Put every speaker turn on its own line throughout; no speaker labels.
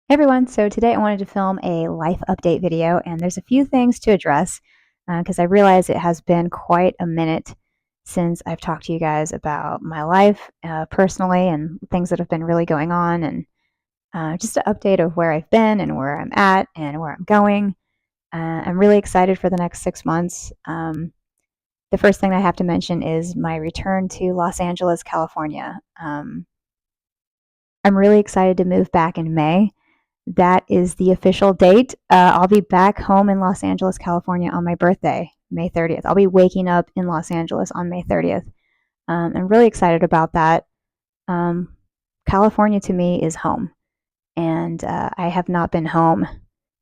Hey everyone, so today I wanted to film a life update video, and there's a few things to address because I realize it has been quite a minute since I've talked to you guys about my life personally and things that have been really going on, and just an update of where I've been and where I'm at and where I'm going. I'm really excited for the next 6 months. The first thing I have to mention is my return to Los Angeles, California. I'm really excited to move back in May. That is the official date. I'll be back home in Los Angeles, California on my birthday, May 30th. I'll be waking up in Los Angeles on May 30th. I'm really excited about that. Um, California to me is home, and I have not been home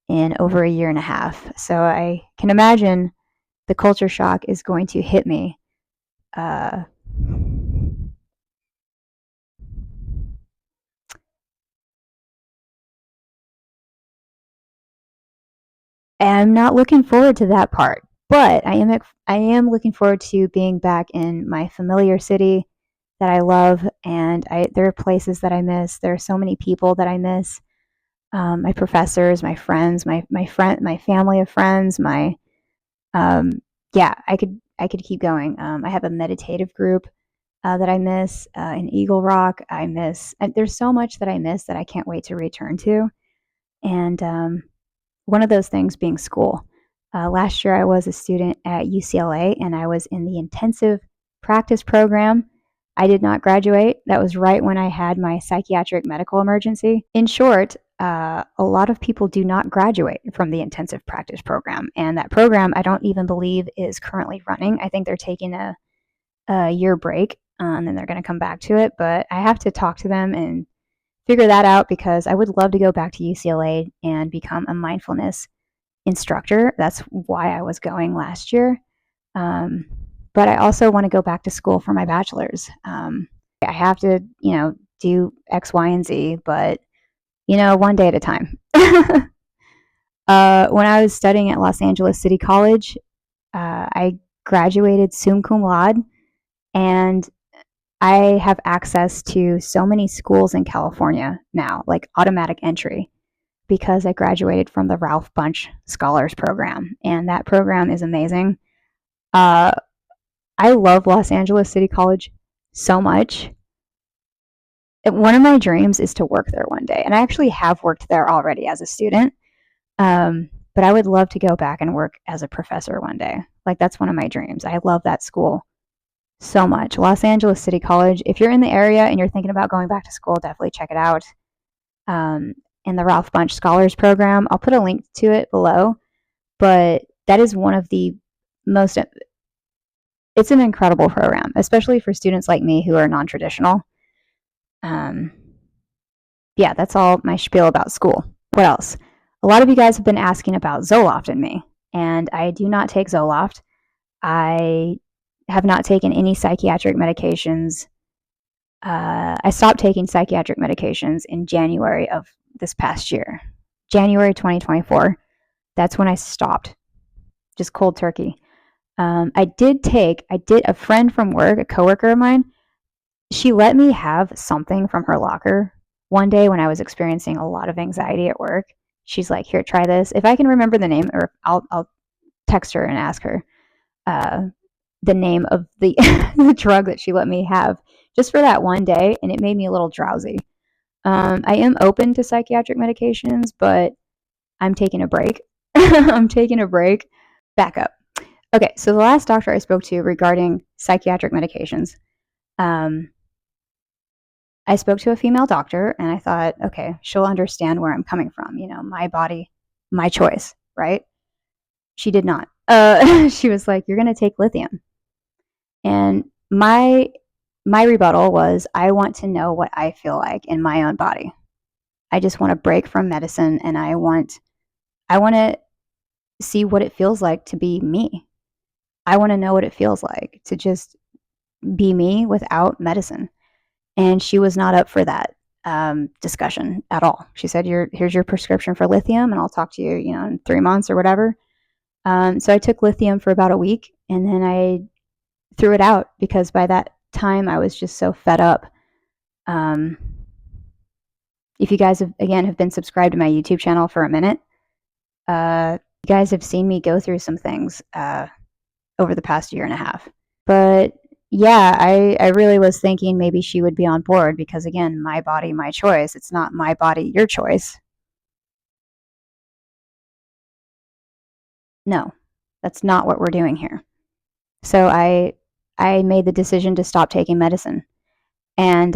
in over a year and a half. So I can imagine the culture shock is going to hit me. Uh, I'm not looking forward to that part, but I am looking forward to being back in my familiar city that I love, and there are places that I miss. There are so many people that I miss. My professors, my friends, my family of friends, my yeah, I could keep going. I have a meditative group that I miss in Eagle Rock. I miss. There's so much that I miss that I can't wait to return to, and one of those things being school. Last year, I was a student at UCLA and I was in the intensive practice program. I did not graduate. That was right when I had my psychiatric medical emergency. In short, a lot of people do not graduate from the intensive practice program. And that program, I don't even believe, is currently running. I think they're taking a year break and then they're going to come back to it. But I have to talk to them and figure that out because I would love to go back to UCLA and become a mindfulness instructor. That's why I was going last year. Um, but I also want to go back to school for my bachelor's. I have to, do X, Y, and Z, but, one day at a time. When I was studying at Los Angeles City College, I graduated summa cum laude, and I have access to so many schools in California now, like automatic entry, because I graduated from the Ralph Bunche Scholars Program, and that program is amazing. Uh, I love Los Angeles City College so much. One of my dreams is to work there one day, and I actually have worked there already as a student. But I would love to go back and work as a professor one day. Like, that's one of my dreams. I love that school so much. Los Angeles City College. If you're in the area and you're thinking about going back to school, definitely check it out. Um, in the Ralph Bunche Scholars Program, I'll put a link to it below. But that is one of the most. It's an incredible program, especially for students like me who are non-traditional. Um, yeah, that's all my spiel about school. What else? A lot of you guys have been asking about Zoloft and me, and I do not take Zoloft. I have not taken any psychiatric medications. I stopped taking psychiatric medications in January of this past year, January 2024. That's when I stopped, just cold turkey. A friend from work, a coworker of mine, she let me have something from her locker one day when I was experiencing a lot of anxiety at work. She's like, "Here, try this." If I can remember the name, or I'll text her and ask her uh, the name of the the drug that she let me have just for that one day, and it made me a little drowsy. I am open to psychiatric medications, but I'm taking a break. I'm taking a break. Back up. Okay, so the last doctor I spoke to regarding psychiatric medications, um, I spoke to a female doctor and I thought, okay, she'll understand where I'm coming from. My body, my choice, right? She did not. She was like, "You're going to take lithium." And my rebuttal was, I want to know what I feel like in my own body. I just want to break from medicine, and I want to see what it feels like to be me. I want to know what it feels like to just be me without medicine. And she was not up for that discussion at all. She said, "Here's your prescription for lithium, and I'll talk to you, in 3 months or whatever." So I took lithium for about a week, and then I threw it out because by that time I was just so fed up. Um, if you guys have been subscribed to my YouTube channel for a minute, you guys have seen me go through some things over the past year and a half. But yeah, I really was thinking maybe she would be on board because, again, my body, my choice. It's not my body, your choice. No, that's not what we're doing here. So I made the decision to stop taking medicine, and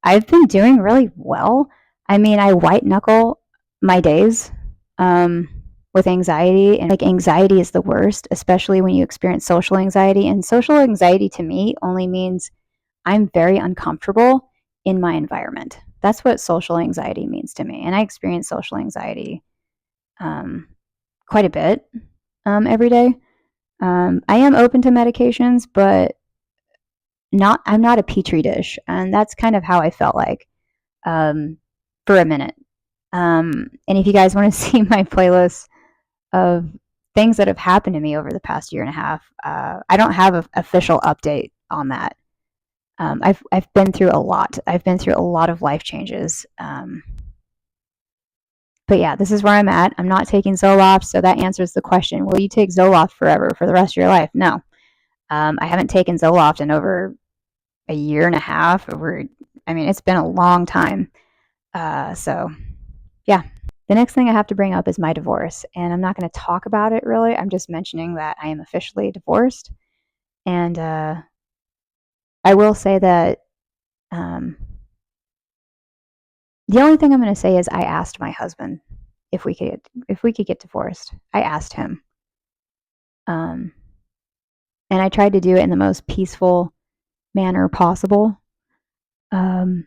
I've been doing really well. I mean, I white knuckle my days um, with anxiety, and like anxiety is the worst, especially when you experience social anxiety. And social anxiety to me only means I'm very uncomfortable in my environment. That's what social anxiety means to me. And I experience social anxiety um, quite a bit every day. I am open to medications, but I'm not a petri dish, and that's kind of how I felt like um, for a minute. And if you guys want to see my playlist of things that have happened to me over the past year and a half, I don't have an official update on that. I've been through a lot. I've been through a lot of life changes. But yeah, this is where I'm at. I'm not taking Zoloft, so that answers the question. Will you take Zoloft forever for the rest of your life? No. I haven't taken Zoloft in over a year and a half. I mean, it's been a long time. So yeah. The next thing I have to bring up is my divorce, and I'm not going to talk about it really. I'm just mentioning that I am officially divorced, and I will say that um, the only thing I'm going to say is I asked my husband if we could get divorced. I asked him, um, and I tried to do it in the most peaceful manner possible. Um,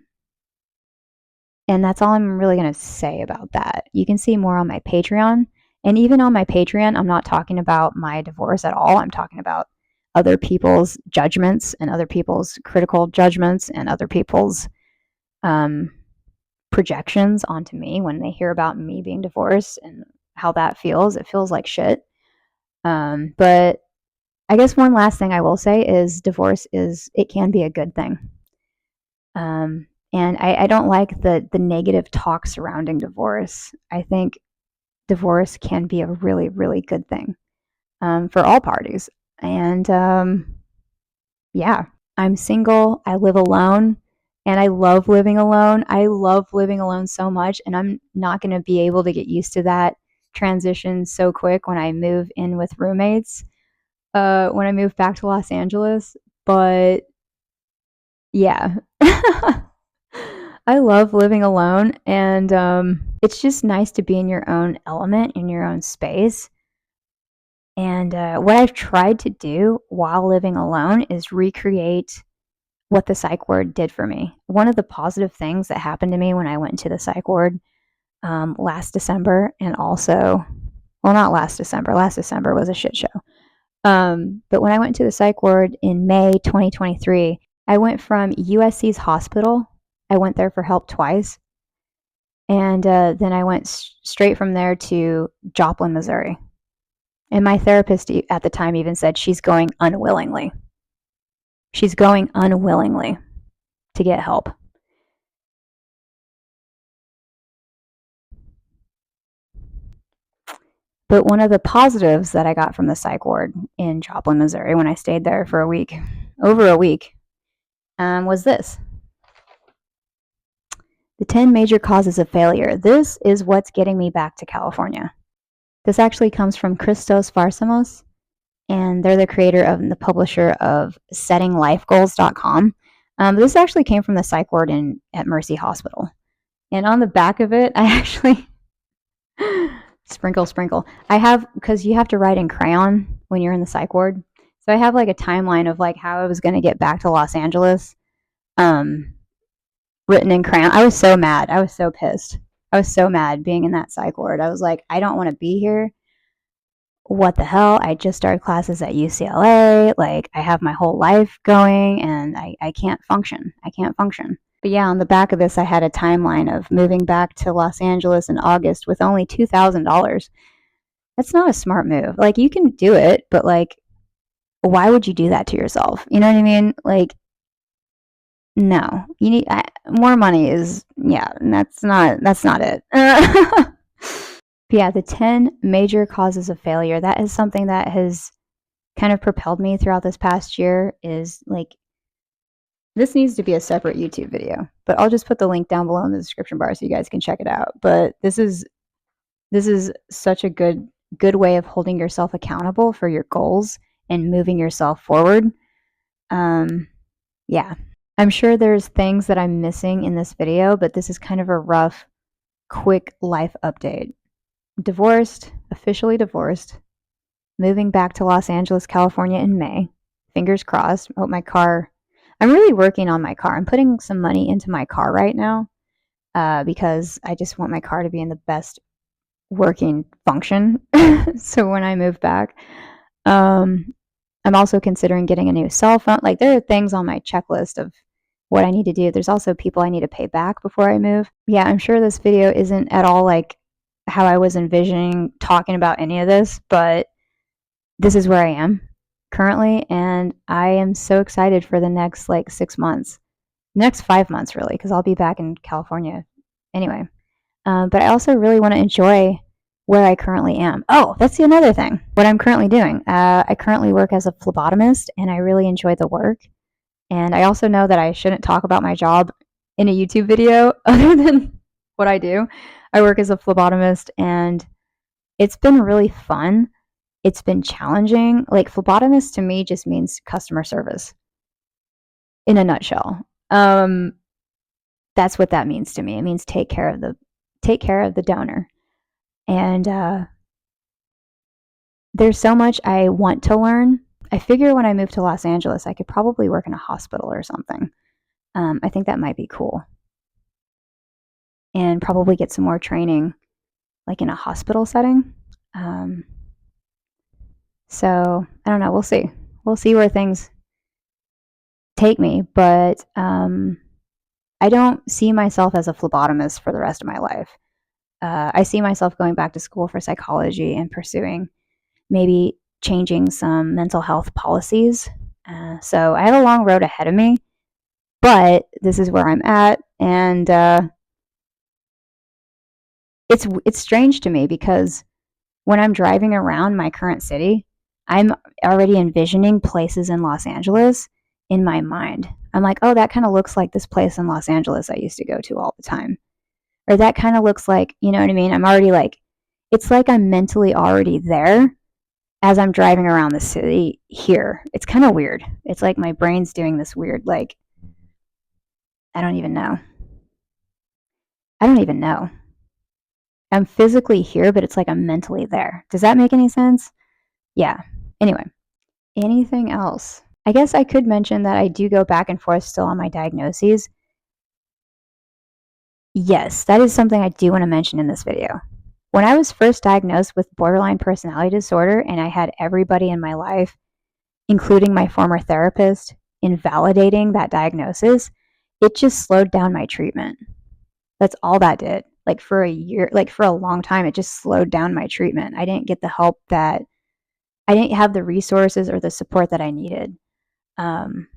and that's all I'm really going to say about that. You can see more on my Patreon. And even on my Patreon, I'm not talking about my divorce at all. I'm talking about other people's judgments and other people's critical judgments and other people's um, projections onto me when they hear about me being divorced and how that feels. It feels like shit. But I guess one last thing I will say is it can be a good thing. And I don't like the negative talk surrounding divorce. I think divorce can be a really, really good thing for all parties. And yeah, I'm single. I live alone. And I love living alone. I love living alone so much. And I'm not going to be able to get used to that transition so quick when I move in with roommates, when I move back to Los Angeles. But yeah. I love living alone, and it's just nice to be in your own element, in your own space. And what I've tried to do while living alone is recreate what the psych ward did for me. One of the positive things that happened to me when I went to the psych ward last December, and also, well, not last December was a shit show. But when I went to the psych ward in May 2023, I went from USC's hospital. I went there for help twice. And then I went straight from there to Joplin, Missouri. And my therapist at the time even said she's going unwillingly. She's going unwillingly to get help. But one of the positives that I got from the psych ward in Joplin, Missouri, when I stayed there for over a week, was this: the 10 major causes of failure. This is what's getting me back to California. This actually comes from Christos Varsamos, and they're the creator and the publisher of settinglifegoals.com. This actually came from the psych ward at Mercy Hospital. And on the back of it, I actually sprinkle. I have, because you have to write in crayon when you're in the psych ward. So I have like a timeline of like how I was going to get back to Los Angeles, written in crayon. I was so mad. I was so pissed. I was so mad being in that psych ward. I was like, I don't want to be here. What the hell? I just started classes at UCLA. Like, I have my whole life going, and I can't function. I can't function. But yeah, on the back of this, I had a timeline of moving back to Los Angeles in August with only $2,000. That's not a smart move. Like, you can do it, but like, why would you do that to yourself? You know what I mean? Like, No, you need more money is, yeah, that's not it. But yeah, the 10 major causes of failure, that is something that has kind of propelled me throughout this past year is like this needs to be a separate YouTube video, but I'll just put the link down below in the description bar so you guys can check it out. But this is such a good way of holding yourself accountable for your goals and moving yourself forward. Yeah. I'm sure there's things that I'm missing in this video, but this is kind of a rough, quick life update. Divorced, officially divorced, moving back to Los Angeles, California in May. Fingers crossed. Oh, my car. I'm really working on my car. I'm putting some money into my car right now because I just want my car to be in the best working function. So when I move back, um, I'm also considering getting a new cell phone. Like there are things on my checklist of what I need to do. There's also people I need to pay back before I move. Yeah, I'm sure this video isn't at all like how I was envisioning talking about any of this, but this is where I am currently, and I am so excited for the next like 6 months, next 5 months really, because I'll be back in California anyway. But I also really want to enjoy where I currently am. Oh, that's the another thing. What I'm currently doing. I currently work as a phlebotomist, and I really enjoy the work. And I also know that I shouldn't talk about my job in a YouTube video other than what I do. I work as a phlebotomist, and it's been really fun. It's been challenging. Like phlebotomist to me just means customer service in a nutshell. That's what that means to me. It means take care of the donor. And there's so much I want to learn. I figure when I move to Los Angeles, I could probably work in a hospital or something. I think that might be cool. And probably get some more training, like in a hospital setting. Um, so I don't know. We'll see. We'll see where things take me. But I don't see myself as a phlebotomist for the rest of my life. I see myself going back to school for psychology and pursuing maybe changing some mental health policies. So I have a long road ahead of me, but this is where I'm at, and it's strange to me because when I'm driving around my current city, I'm already envisioning places in Los Angeles in my mind. I'm like, oh, that kind of looks like this place in Los Angeles I used to go to all the time. Or that kind of looks like, you know what I mean? I'm already like, it's like I'm mentally already there as I'm driving around the city here. It's kind of weird. It's like my brain's doing this weird, like, I don't even know. I don't even know. I'm physically here, but it's like I'm mentally there. Does that make any sense? Yeah. Anyway, anything else? I guess I could mention that I do go back and forth still on my diagnoses. Yes, that is something I do want to mention in this video. When I was first diagnosed with borderline personality disorder and I had everybody in my life, including my former therapist, invalidating that diagnosis, it just slowed down my treatment. That's all that did. Like for a year, like for a long time, it just slowed down my treatment. I didn't get the help that I didn't have the resources or the support that I needed. Um,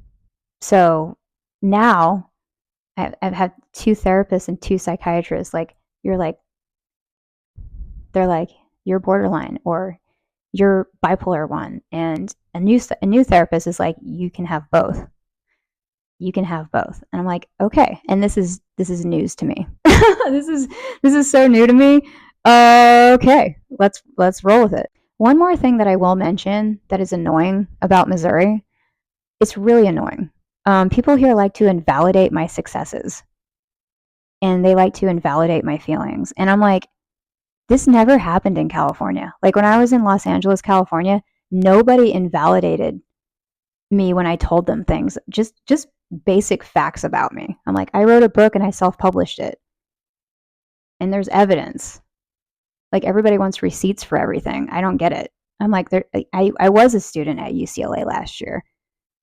so now I've had two therapists and two psychiatrists. Like you're like, they're like, you're borderline or you're bipolar one, and a new therapist is like, you can have both. You can have both, and I'm like, okay. And this is news to me. This is so new to me. Okay, let's roll with it. One more thing that I will mention that is annoying about Missouri. It's really annoying. People here like to invalidate my successes, and they like to invalidate my feelings. And I'm like, this never happened in California. Like when I was in Los Angeles, California, nobody invalidated me when I told them things. Just basic facts about me. I'm like, I wrote a book and I self-published it. And there's evidence. Like everybody wants receipts for everything. I don't get it. I'm like, I was a student at UCLA last year.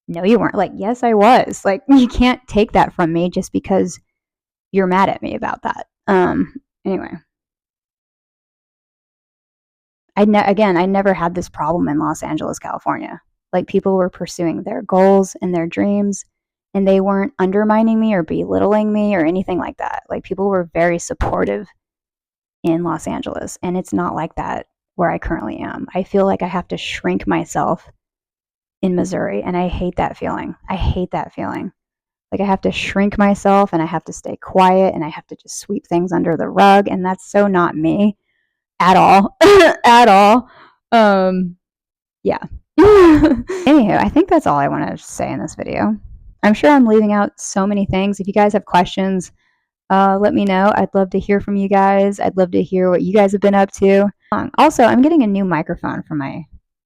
No, you weren't. Like, yes, I was. Like, you can't take that from me just because you're mad at me about that. Anyway, again, I never had this problem in Los Angeles, California. Like people were pursuing their goals and their dreams, and they weren't undermining me or belittling me or anything like that. Like, people were very supportive in Los Angeles, and it's not like that where I currently am. I feel like I have to shrink myself in Missouri, and I hate that feeling. I hate that feeling. Like, I have to shrink myself and I have to stay quiet and I have to just sweep things under the rug, and that's so not me at all. At all. Yeah. Anywho, I think that's all I want to say in this video. I'm sure I'm leaving out so many things. If you guys have questions, let me know. I'd love to hear from you guys. I'd love to hear what you guys have been up to. Also, I'm getting a new microphone for my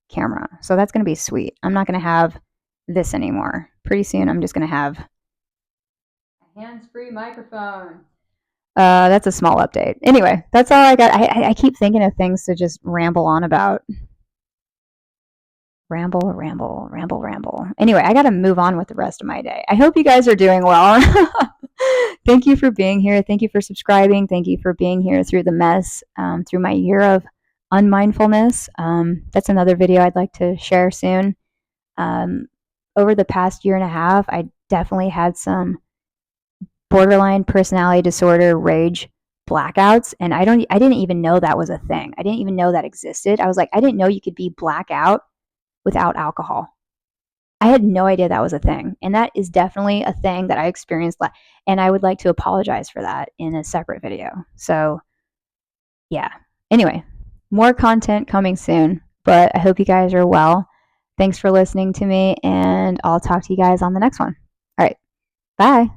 camera, so that's going to be sweet. I'm not going to have this anymore. Pretty soon, I'm just going to have a hands-free microphone. That's a small update. Anyway, that's all I got. I keep thinking of things to just ramble on about. Ramble. Anyway, I got to move on with the rest of my day. I hope you guys are doing well. Thank you for being here. Thank you for subscribing. Thank you for being here through the mess, through my year of unmindfulness. That's another video I'd like to share soon. Over the past year and a half, I definitely had some borderline personality disorder rage blackouts, and I didn't even know that was a thing. I didn't even know that existed. I was like, I didn't know you could be blackout without alcohol. I had no idea that was a thing, and that is definitely a thing that I experienced, and I would like to apologize for that in a separate video. So yeah, anyway, more content coming soon, but I hope you guys are well. Thanks for listening to me, and I'll talk to you guys on the next one. All right, bye.